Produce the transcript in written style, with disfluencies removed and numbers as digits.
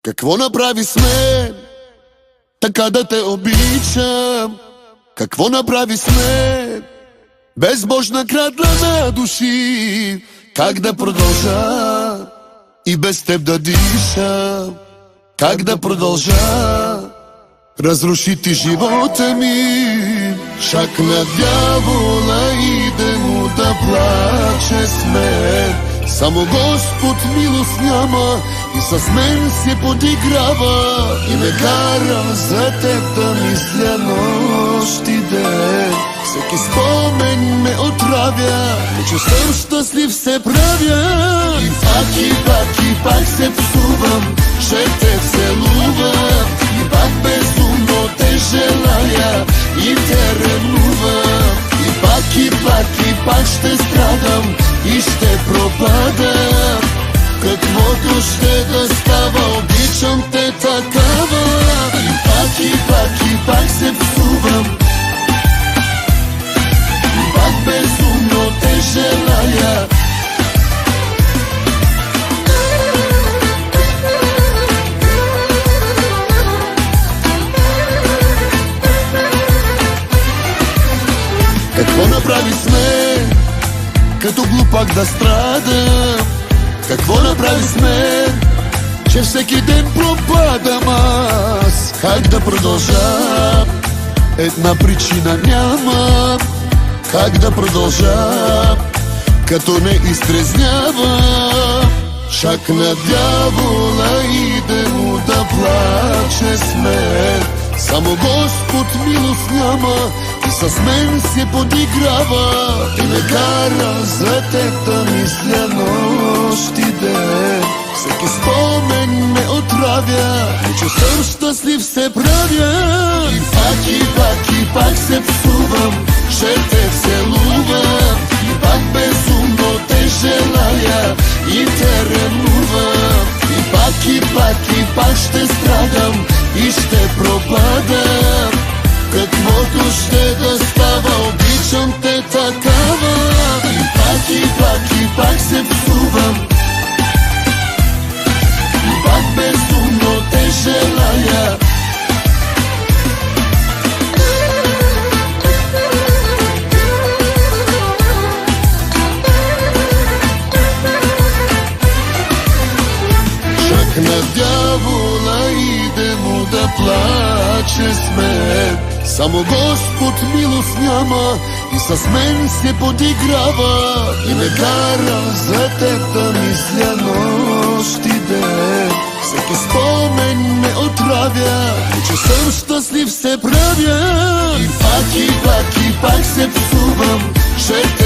Какво направи с мен, така да те обичам? Какво направи с мен, безбожна крадла на души? Как да продължа и без теб да дишам? Как да продължа? Разруши ти живота ми. Шак на дявола и да му да плаче с мен. Само Господ милост няма и с мен се подиграва и ме кара за теб да мисля нощ и ден. Всеки спомен ме отравя, че съм щастлив се правя. И пак се псувам, ще те целувам и пак безумно те желая и те ревнувам. И пак ще страдам и ще пропадам. Каквото ще да става, обичам те такава. И пак се псувам и пак безумно те желая. Какво направи с мен, като глупак да страдам? Какво направи с мен, че всеки ден пропадам аз? Как да продължа, една причина няма. Как да продължа, като не изтрезнявам? Шак на дявола и да му да плаче с мен. Само Господ милост няма и с мен се подиграва и ме кара за теб да мисля нощ и ден. Всеки спомен ме отравя, че съм щастлив се правя. И пак се псувам, ще те целувам и пак безумно те желая и те ревнувам. И пак ще страдам и ще пропадам. Каквото ще да става, обичам те такава. И пак се псувам и пак безумно те желая. Шак на дявола и да му да плаче с мен. Само Господ милост няма и с мен се подиграва и ме кара за теб да мисля нощ и ден. Всеки спомен ме отравя, че съм щастлив се правя. И пак се псувам, ще те